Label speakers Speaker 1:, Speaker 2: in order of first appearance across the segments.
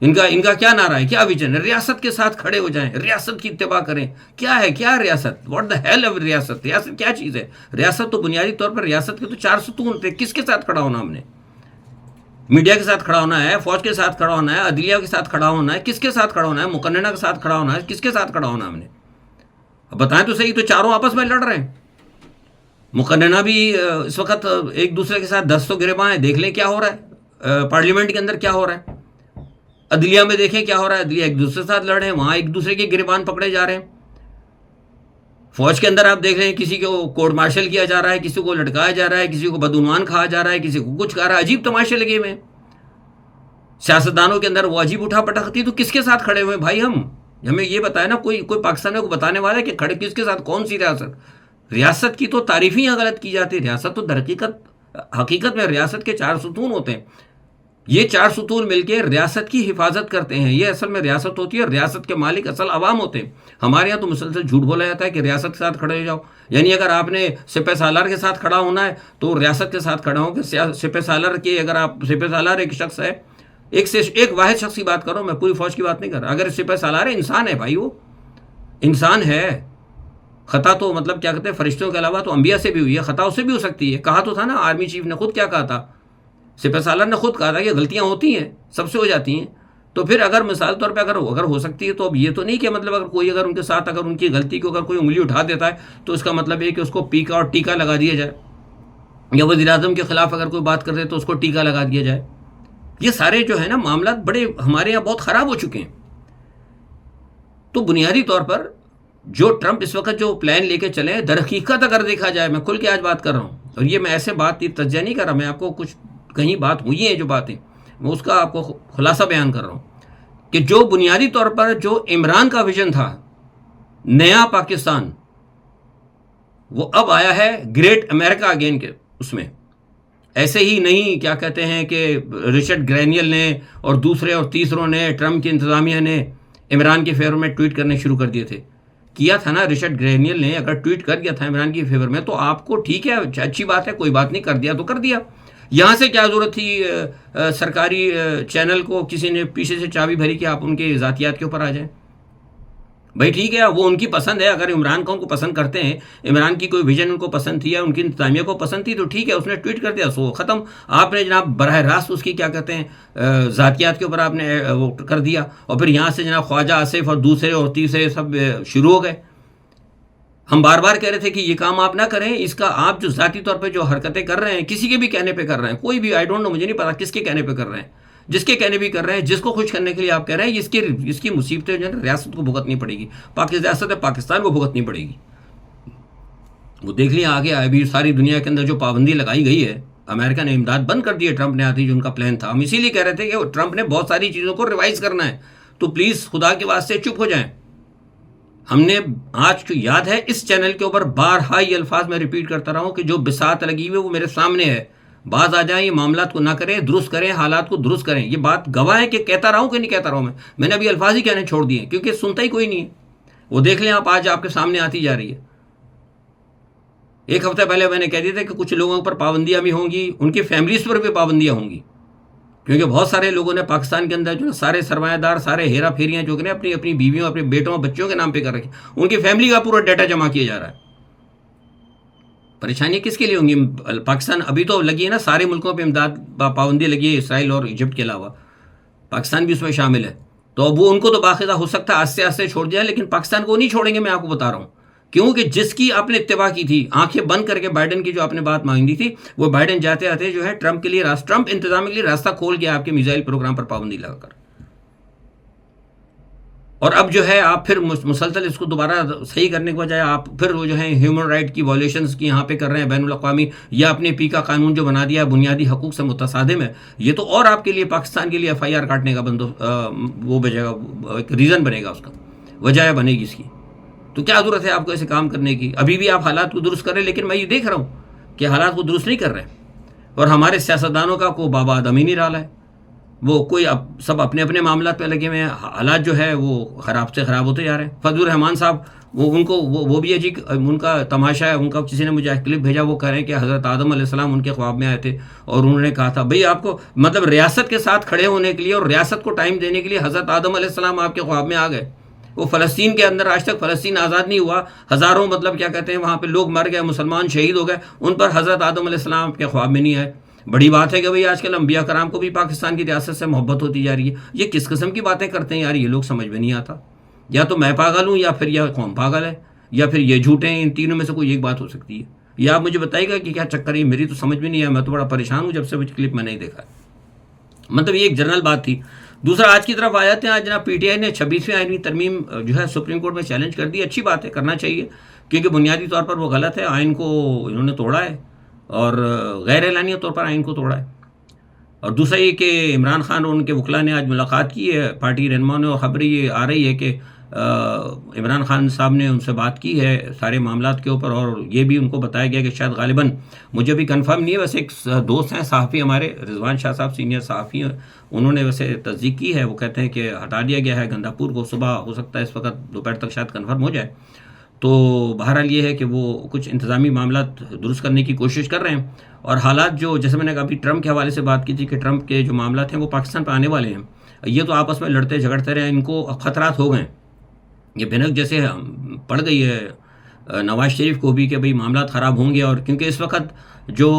Speaker 1: ان کا کیا نعرہ ہے, کیا ویژن ہے؟ ریاست کے ساتھ کھڑے ہو جائیں, ریاست کی اتباع کریں. کیا ہے, کیا ریاست؟ واٹ دا ہیل آف ریاست؟ ریاست کیا چیز ہے؟ ریاست تو بنیادی طور پر ریاست کے تو 4 ستون ہوتے ہیں. کس کے ساتھ کھڑا ہونا ہم نے؟ میڈیا کے ساتھ کھڑا ہونا ہے, فوج کے ساتھ کھڑا ہونا ہے, عدلیہ کے ساتھ کھڑا ہونا ہے, کس کے ساتھ کھڑا ہونا ہے؟ مقننہ کے ساتھ کھڑا ہونا ہے, کس کے ساتھ کھڑا ہونا ہم نے؟ اب بتائیں تو صحیح, تو چاروں آپس میں لڑ رہے ہیں. مقننہ بھی اس وقت ایک دوسرے کے ساتھ دست و گریباں ہیں, دیکھ لیں کیا ہو رہا ہے پارلیمنٹ کے اندر, کیا ہو رہا ہے عدلیہ میں, دیکھیں کیا ہو رہا ہے. عدلیہ ایک دوسرے کے ساتھ لڑ رہے ہیں, وہاں ایک دوسرے کے گریبان پکڑے جا رہے ہیں. فوج کے اندر آپ دیکھ رہے ہیں کسی کو کورٹ مارشل کیا جا رہا ہے, کسی کو لٹکایا جا رہا ہے, کسی کو بدعنوان کہا جا رہا ہے, کسی کو کچھ کہا رہا ہے. عجیب تماشے لگے ہوئے ہیں سیاستدانوں کے اندر, وہ عجیب اٹھا پٹکتی. تو کس کے ساتھ کھڑے ہوئے ہیں بھائی؟ ہمیں یہ بتائے نا, کوئی پاکستان کو بتانے والا ہے کہ کھڑے کس کے ساتھ, کون سی ریاست؟ ریاست کی تو تعریف ہی غلط کی جاتی ہے. ریاست تو در حقیقت میں ریاست کے 4 ستون ہوتے ہیں. یہ 4 ستون مل کے ریاست کی حفاظت کرتے ہیں. یہ اصل میں ریاست ہوتی ہے, اور ریاست کے مالک اصل عوام ہوتے ہیں. ہمارے یہاں تو مسلسل جھوٹ بولا جاتا ہے کہ ریاست کے ساتھ کھڑے ہو جاؤ. یعنی اگر آپ نے سپہ سالار کے ساتھ کھڑا ہونا ہے تو ریاست کے ساتھ کھڑا ہو. کہ سپہ سالار کی, اگر آپ سپہ سالار ایک شخص ہے, ایک واحد شخص کی بات کر رہا ہوں میں, پوری فوج کی بات نہیں کر رہا. اگر سپہ سالار ہے, انسان ہے بھائی, وہ انسان ہے. خطا تو مطلب کیا کہتے ہیں, فرشتوں کے علاوہ تو انبیاء سے بھی ہوئی ہے, خطا اس سے بھی ہو سکتی ہے. کہا تو تھا نا, آرمی چیف نے خود کیا کہا تھا, سپہ سالار نے خود کہا تھا کہ غلطیاں ہوتی ہیں, سب سے ہو جاتی ہیں. تو پھر اگر مثال طور پہ اگر ہو سکتی ہے, تو اب یہ تو نہیں کہ مطلب اگر کوئی اگر ان کے ساتھ اگر ان کی غلطی کو اگر کوئی انگلی اٹھا دیتا ہے تو اس کا مطلب یہ کہ اس کو پیکا اور ٹیکا لگا دیا جائے, یا وزیر اعظم کے خلاف اگر کوئی بات کرتے تو اس کو ٹیکا لگا دیا جائے. یہ سارے جو ہے نا معاملات بڑے ہمارے یہاں بہت خراب ہو چکے ہیں. تو بنیادی طور پر جو ٹرمپ اس وقت جو پلان لے کے چلے, در حقیقت اگر دیکھا جائے, میں کھل کے آج بات کر رہا ہوں, اور یہ میں ایسے بات تجزیہ نہیں کر رہا, میں آپ کو کچھ کہیں بات ہوئی ہیں جو باتیں, میں اس کا آپ کو خلاصہ بیان کر رہا ہوں کہ جو بنیادی طور پر جو عمران کا ویژن تھا نیا پاکستان, وہ اب آیا ہے گریٹ امریکہ اگین کے اس میں. ایسے ہی نہیں کیا کہتے ہیں کہ رچرڈ گرینیل نے اور دوسرے اور تیسروں نے, ٹرمپ کی انتظامیہ نے عمران کے فیور میں ٹویٹ کرنے شروع کر دیے تھے. کیا تھا نا, رچرڈ گرینیل نے اگر ٹویٹ کر دیا تھا عمران کی فیور میں, تو آپ کو ٹھیک ہے, اچھی بات ہے, کوئی بات نہیں, کر دیا تو کر دیا. یہاں سے کیا ضرورت تھی سرکاری چینل کو کسی نے پیچھے سے چابی بھری کہ آپ ان کے ذاتیات کے اوپر آ جائیں؟ بھائی ٹھیک ہے, وہ ان کی پسند ہے. اگر عمران خان کو پسند کرتے ہیں, عمران کی کوئی ویژن ان کو پسند تھی یا ان کی انتظامیہ کو پسند تھی, تو ٹھیک ہے, اس نے ٹویٹ کر دیا, سو ختم. آپ نے جناب براہ راست اس کی کیا کہتے ہیں ذاتیات کے اوپر آپ نے وہ کر دیا, اور پھر یہاں سے جناب خواجہ آصف اور دوسرے اور تیسرے سب شروع ہو گئے. ہم بار بار کہہ رہے تھے کہ یہ کام آپ نہ کریں, اس کا آپ جو ذاتی طور پہ جو حرکتیں کر رہے ہیں, کسی کے بھی کہنے پہ کر رہے ہیں, کوئی بھی, آئی ڈونٹ نو, مجھے نہیں پتا کس کے کہنے پہ کر رہے ہیں, جس کے کہنے بھی کر رہے ہیں, جس کو خوش کرنے کے لیے آپ کہہ رہے ہیں, اس کی مصیبتیں جو ہے ریاست کو بھگتنی پڑے گی, ریاست پاکستان کو بھگتنی پڑے گی. وہ دیکھ لیں آگے ابھی ساری دنیا کے اندر جو پابندی لگائی گئی ہے, امریکہ نے امداد بند کر دی ہے ٹرمپ نے آتی جو ان کا پلان تھا. ہم اسی لیے کہہ رہے تھے کہ ٹرمپ نے بہت ساری چیزوں کو ریوائز کرنا ہے, تو پلیز خدا کے واسطے چپ ہو جائیں. ہم نے آج کو یاد ہے اس چینل کے اوپر بارہا یہ الفاظ میں ریپیٹ کرتا رہا ہوں کہ جو بساط لگی ہوئی ہے وہ میرے سامنے ہے. باز آ جائیں, یہ معاملات کو نہ کریں, درست کریں, حالات کو درست کریں. یہ بات گواہ ہے کہ کہتا رہا ہوں کہ نہیں کہتا رہا ہوں. میں نے ابھی الفاظ ہی کہنے چھوڑ دیے کیونکہ سنتا ہی کوئی نہیں ہے. وہ دیکھ لیں آپ, آج آپ کے سامنے آتی جا رہی ہے. ایک ہفتے پہلے میں نے کہہ دیا تھا کہ کچھ لوگوں پر پابندیاں بھی ہوں گی, ان کی فیملیز پر بھی پابندیاں ہوں گی, کیونکہ بہت سارے لوگوں نے پاکستان کے اندر جو سارے سرمایہ دار, سارے ہیرا پھیریاں جو کہ اپنی بیویوں, اپنے بیٹوں, بچوں کے نام پہ کر رکھے, ان کی فیملی کا پورا ڈیٹا جمع کیا جا رہا ہے. پریشانی کس کے لیے ہوں گی؟ پاکستان ابھی تو لگی ہے نا, سارے ملکوں پہ امداد پابندی لگی ہے, اسرائیل اور ایجپٹ کے علاوہ پاکستان بھی اس میں شامل ہے. تو اب وہ ان کو تو باقاعدہ ہو سکتا ہے آہستہ آہستہ چھوڑ دیا, لیکن پاکستان کو نہیں چھوڑیں گے. میں آپ کو بتا رہا ہوں کیونکہ جس کی آپ نے اتباع کی تھی, آنکھیں بند کر کے بائیڈن کی جو آپ نے بات مانگی تھی, وہ بائیڈن جاتے آتے جو ہے ٹرمپ کے لیے ٹرمپ انتظامیہ کے لیے راستہ کھول گیا آپ کے میزائل پروگرام پر پابندی لگا کر. اور اب جو ہے آپ پھر مسلسل اس کو دوبارہ صحیح کرنے کے بجائے آپ پھر وہ جو ہے ہیومن رائٹ کی وائلیشنز کی یہاں پہ کر رہے ہیں بین الاقوامی, یا اپنے پی کا قانون جو بنا دیا بنیادی حقوق سے متصادم ہے. یہ تو اور آپ کے لیے پاکستان کے لیے ایف آئی آر کاٹنے کا وہ بجے گا, ایک ریزن بنے گا, اس کا وجہ بنے گی اس کی. تو کیا ضرورت ہے آپ کو ایسے کام کرنے کی؟ ابھی بھی آپ حالات کو درست کریں, لیکن میں یہ دیکھ رہا ہوں کہ حالات کو درست نہیں کر رہے, اور ہمارے سیاستدانوں کا کوئی بابا آدم ہی نہیں ڈالا ہے. وہ کوئی سب اپنے اپنے معاملات پہ لگے ہوئے ہیں، حالات جو ہے وہ خراب سے خراب ہوتے جا رہے ہیں. فضل الرحمان صاحب وہ ان کو وہ بھی عجیب ان کا تماشا ہے. ان کا کسی نے مجھے کلپ بھیجا، وہ کہہ رہے ہیں کہ حضرت آدم علیہ السلام ان کے خواب میں آئے تھے اور انہوں نے کہا تھا بھئی آپ کو مطلب ریاست کے ساتھ کھڑے ہونے کے لیے اور ریاست کو ٹائم دینے کے لیے حضرت آدم علیہ السلام آپ کے خواب میں آ گئے. وہ فلسطین کے اندر آج تک فلسطین آزاد نہیں ہوا، ہزاروں مطلب کیا کہتے ہیں وہاں پہ لوگ مر گئے، مسلمان شہید ہو گئے، ان پر حضرت آدم علیہ السلام کے خواب میں نہیں آئے. بڑی بات ہے کہ بھئی آج کل انبیاء کرام کو بھی پاکستان کی ریاست سے محبت ہوتی جا رہی ہے. یہ کس قسم کی باتیں کرتے ہیں یار، یہ لوگ سمجھ میں نہیں آتا. یا تو میں پاگل ہوں یا پھر یہ قوم پاگل ہے یا پھر یہ جھوٹے ہیں. ان تینوں میں سے کوئی ایک بات ہو سکتی ہے. یہ آپ مجھے بتائیے گا کہ کیا چکر ہے، میری تو سمجھ میں نہیں آیا. میں تو بڑا پریشان ہوں جب سے وہ کلپ میں نہیں دیکھا. مطلب یہ ایک جنرل بات تھی. دوسرا آج کی طرف آ جاتے ہیں. آج جناب پی ٹی آئی نے 26ویں آئینی ترمیم جو ہے سپریم کورٹ میں چیلنج کر دی. اچھی بات ہے، کرنا چاہیے کیونکہ بنیادی طور پر وہ غلط ہے. آئین کو انہوں نے توڑا ہے اور غیر اعلانیہ طور پر آئین کو توڑا ہے. اور دوسرا یہ کہ عمران خان اور ان کے وکلاء نے آج ملاقات کی ہے پارٹی رہنماؤں نے، اور خبر یہ آ رہی ہے کہ عمران خان صاحب نے ان سے بات کی ہے سارے معاملات کے اوپر، اور یہ بھی ان کو بتایا گیا کہ شاید غالباً، مجھے بھی کنفرم نہیں ہے، ویسے ایک دوست ہیں صحافی ہمارے رضوان شاہ صاحب سینئر صحافی ہیں، انہوں نے ویسے تصدیق کی ہے. وہ کہتے ہیں کہ ہٹا دیا گیا ہے گندھا پور کو. صبح ہو سکتا ہے اس وقت دوپہر تک شاید کنفرم ہو جائے. تو بہرحال یہ ہے کہ وہ کچھ انتظامی معاملات درست کرنے کی کوشش کر رہے ہیں. اور حالات جو جیسے میں نے ابھی ٹرمپ کے حوالے سے بات کی تھی کہ ٹرمپ کے جو معاملات ہیں وہ پاکستان پہ آنے والے ہیں. یہ تو آپس میں لڑتے جھگڑتے رہے، ان کو خطرات ہو گئے. یہ بھنک جیسے پڑ گئی ہے نواز شریف کو بھی کہ بھئی معاملات خراب ہوں گے. اور کیونکہ اس وقت جو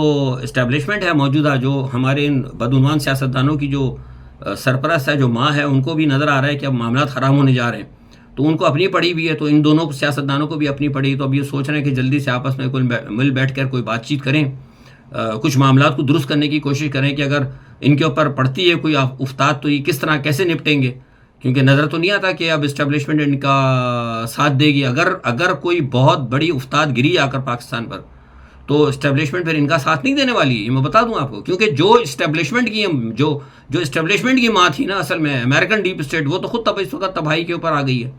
Speaker 1: اسٹیبلشمنٹ ہے موجودہ، جو ہمارے ان بدعنوان سیاستدانوں کی جو سرپرست ہے، جو ماں ہے، ان کو بھی نظر آ رہا ہے کہ اب معاملات خراب ہونے جا رہے ہیں. تو ان کو اپنی پڑی بھی ہے، تو ان دونوں سیاستدانوں کو بھی اپنی پڑی. تو اب یہ سوچ رہے ہیں کہ جلدی سے آپس میں مل بیٹھ کر کوئی بات چیت کریں، کچھ معاملات کو درست کرنے کی کوشش کریں کہ اگر ان کے اوپر پڑتی ہے کوئی افتاد تو یہ کس طرح کیسے نپٹیں گے. کیونکہ نظر تو نہیں آتا کہ اب اسٹیبلشمنٹ ان کا ساتھ دے گی. اگر کوئی بہت بڑی افتاد گری آ کر پاکستان پر تو اسٹیبلشمنٹ پھر ان کا ساتھ نہیں دینے والی ہے، یہ میں بتا دوں آپ کو. کیونکہ جو اسٹیبلشمنٹ کی ماں تھی نا اصل میں امریکن ڈیپ اسٹیٹ، وہ تو خود اس وقت تباہی کے اوپر آ گئی ہے.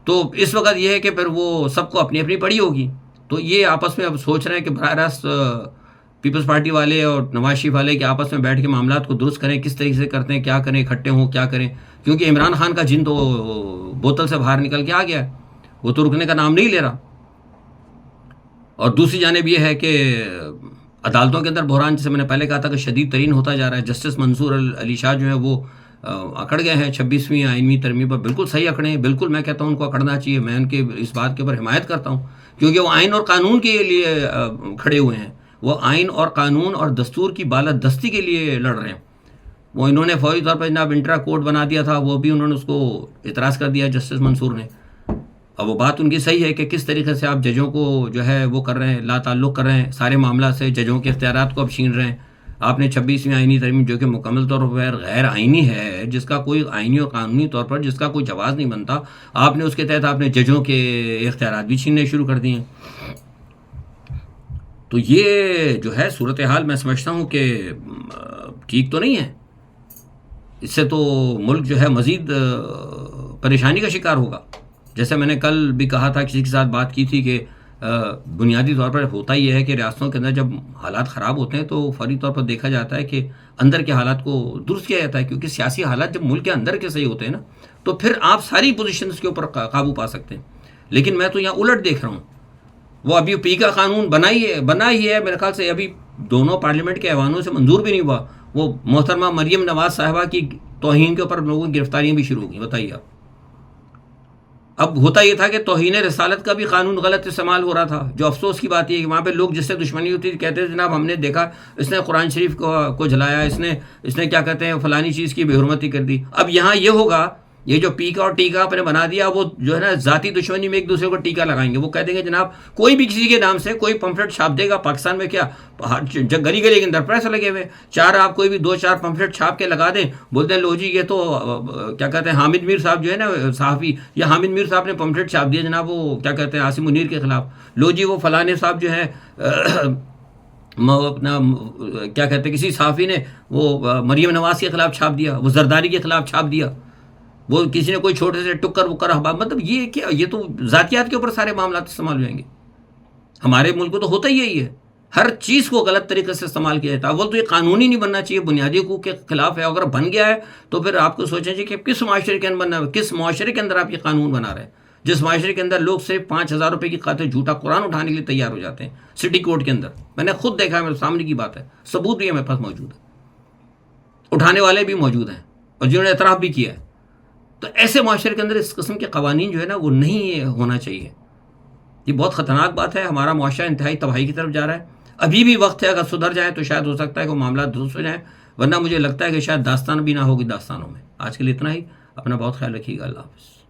Speaker 1: تو اس وقت یہ ہے کہ پھر وہ سب کو اپنی اپنی پڑی ہوگی. تو یہ آپس میں اب سوچ رہے ہیں کہ براہ راست پیپلز پارٹی والے اور نواز شریف والے کہ آپس میں بیٹھ کے معاملات کو درست کریں. کس طریقے سے کرتے ہیں، کیا کریں، اکٹھے ہوں کیا کریں. کیونکہ عمران خان کا جن تو بوتل سے باہر نکل کے آ گیا ہے، وہ تو رکنے کا نام نہیں لے رہا. اور دوسری جانب یہ ہے کہ عدالتوں کے اندر بحران، جیسے میں نے پہلے کہا تھا کہ شدید ترین ہوتا جا رہا ہے. جسٹس منصور علی شاہ جو ہے وہ اکڑ گئے ہیں 26ویں آئینی ترمیم پر. بالکل صحیح اکڑے ہیں، بالکل میں کہتا ہوں ان کو اکڑنا چاہیے. میں ان کے اس بات کے اوپر حمایت کرتا ہوں کیونکہ وہ آئین اور قانون کے لیے کھڑے ہوئے ہیں. وہ آئین اور قانون اور دستور کی بالادستی کے لیے لڑ رہے ہیں. وہ انہوں نے فوری طور پر جناب انٹرا کوڈ بنا دیا تھا، وہ بھی انہوں نے اس کو اعتراض کر دیا جسٹس منصور نے. اب وہ بات ان کی صحیح ہے کہ کس طریقے سے آپ ججوں کو جو ہے وہ کر رہے ہیں، لا تعلق کر رہے ہیں سارے معاملات سے، ججوں کے اختیارات کو اب چھین رہے ہیں. آپ نے 26ویں آئینی ترمیم جو کہ مکمل طور پر غیر آئینی ہے، جس کا کوئی آئینی اور قانونی طور پر جس کا کوئی جواز نہیں بنتا، آپ نے اس کے تحت آپ نے ججوں کے اختیارات بھی چھیننے شروع کر دیے ہیں. تو یہ جو ہے صورتحال میں سمجھتا ہوں کہ ٹھیک تو نہیں ہے. اس سے تو ملک جو ہے مزید پریشانی کا شکار ہوگا. جیسے میں نے کل بھی کہا تھا، کسی کے ساتھ بات کی تھی کہ بنیادی طور پر ہوتا یہ ہے کہ ریاستوں کے اندر جب حالات خراب ہوتے ہیں تو فوری طور پر دیکھا جاتا ہے کہ اندر کے حالات کو درست کیا جاتا ہے. کیونکہ سیاسی حالات جب ملک کے اندر کے صحیح ہوتے ہیں نا تو پھر آپ ساری پوزیشنز کے اوپر قابو پا سکتے ہیں. لیکن میں تو یہاں الٹ دیکھ رہا ہوں. وہ ابھی پی کا قانون بنا ہی ہے میرے خیال سے ابھی دونوں پارلیمنٹ کے ایوانوں سے منظور بھی نہیں ہوا. وہ محترمہ مریم نواز صاحبہ کی توہین کے اوپر لوگوں کی گرفتاریاں بھی شروع ہو گئیں. بتائیے آپ. اب ہوتا یہ تھا کہ توہین رسالت کا بھی قانون غلط استعمال ہو رہا تھا. جو افسوس کی بات یہ ہے کہ وہاں پہ لوگ جس سے دشمنی ہوتی تھی کہتے تھے جناب ہم نے دیکھا اس نے قرآن شریف کو جلایا، اس نے کیا کہتے ہیں فلانی چیز کی بے حرمتی کر دی. اب یہاں یہ ہوگا، یہ جو پی کا اور ٹی کا آپ نے بنا دیا، وہ جو ہے نا ذاتی دشمنی میں ایک دوسرے کو ٹیکا لگائیں گے. وہ کہہ دیں گے جناب کوئی بھی کسی کے نام سے کوئی پمفلٹ چھاپ دے گا پاکستان میں، کیا گلی گلی کے اندر پریس لگے ہوئے، آپ کوئی بھی 2-4 پمفلٹ چھاپ کے لگا دیں، بولتے ہیں لو جی یہ تو کیا کہتے ہیں حامد میر صاحب جو ہے نا صحافی، یا حامد میر صاحب نے پمفلٹ چھاپ دیا جناب وہ کیا کہتے ہیں عاصم منیر کے خلاف. لو جی وہ فلانے صاحب جو ہے اپنا کیا کہتے ہیں کسی صحافی نے وہ مریم نواز کے خلاف چھاپ دیا، وہ زرداری کے خلاف چھاپ دیا، وہ کسی نے کوئی چھوٹے سے ٹکر وکر احباب. مطلب یہ کیا، یہ تو ذاتیات کے اوپر سارے معاملات استعمال ہو جائیں گے. ہمارے ملک کو تو ہوتا ہی یہی ہے. ہر چیز کو غلط طریقے سے استعمال کیا جاتا ہے. اول تو یہ قانونی نہیں بننا چاہیے، بنیادی حقوق کے خلاف ہے. اگر بن گیا ہے تو پھر آپ کو سوچنا چاہیے کہ کس معاشرے کے اندر بننا ہے، کس معاشرے کے اندر آپ یہ قانون بنا رہے ہیں، جس معاشرے کے اندر لوگ صرف 5,000 روپے کی خاطر جھوٹا قرآن اٹھانے کے لیے تیار ہو جاتے ہیں سٹی کورٹ کے اندر. میں نے خود دیکھا ہے، میرے سامنے کی بات ہے، ثبوت بھی میرے پاس موجود ہے، اٹھانے والے بھی موجود ہیں اور جنہوں نے اعتراف بھی کیا ہے. تو ایسے معاشرے کے اندر اس قسم کے قوانین جو ہے نا وہ نہیں ہونا چاہیے. یہ بہت خطرناک بات ہے. ہمارا معاشرہ انتہائی تباہی کی طرف جا رہا ہے. ابھی بھی وقت ہے، اگر سدھر جائیں تو شاید ہو سکتا ہے کہ معاملات درست ہو جائیں، ورنہ مجھے لگتا ہے کہ شاید داستان بھی نہ ہوگی داستانوں میں. آج کے لیے اتنا ہی. اپنا بہت خیال رکھیے گا. اللہ حافظ.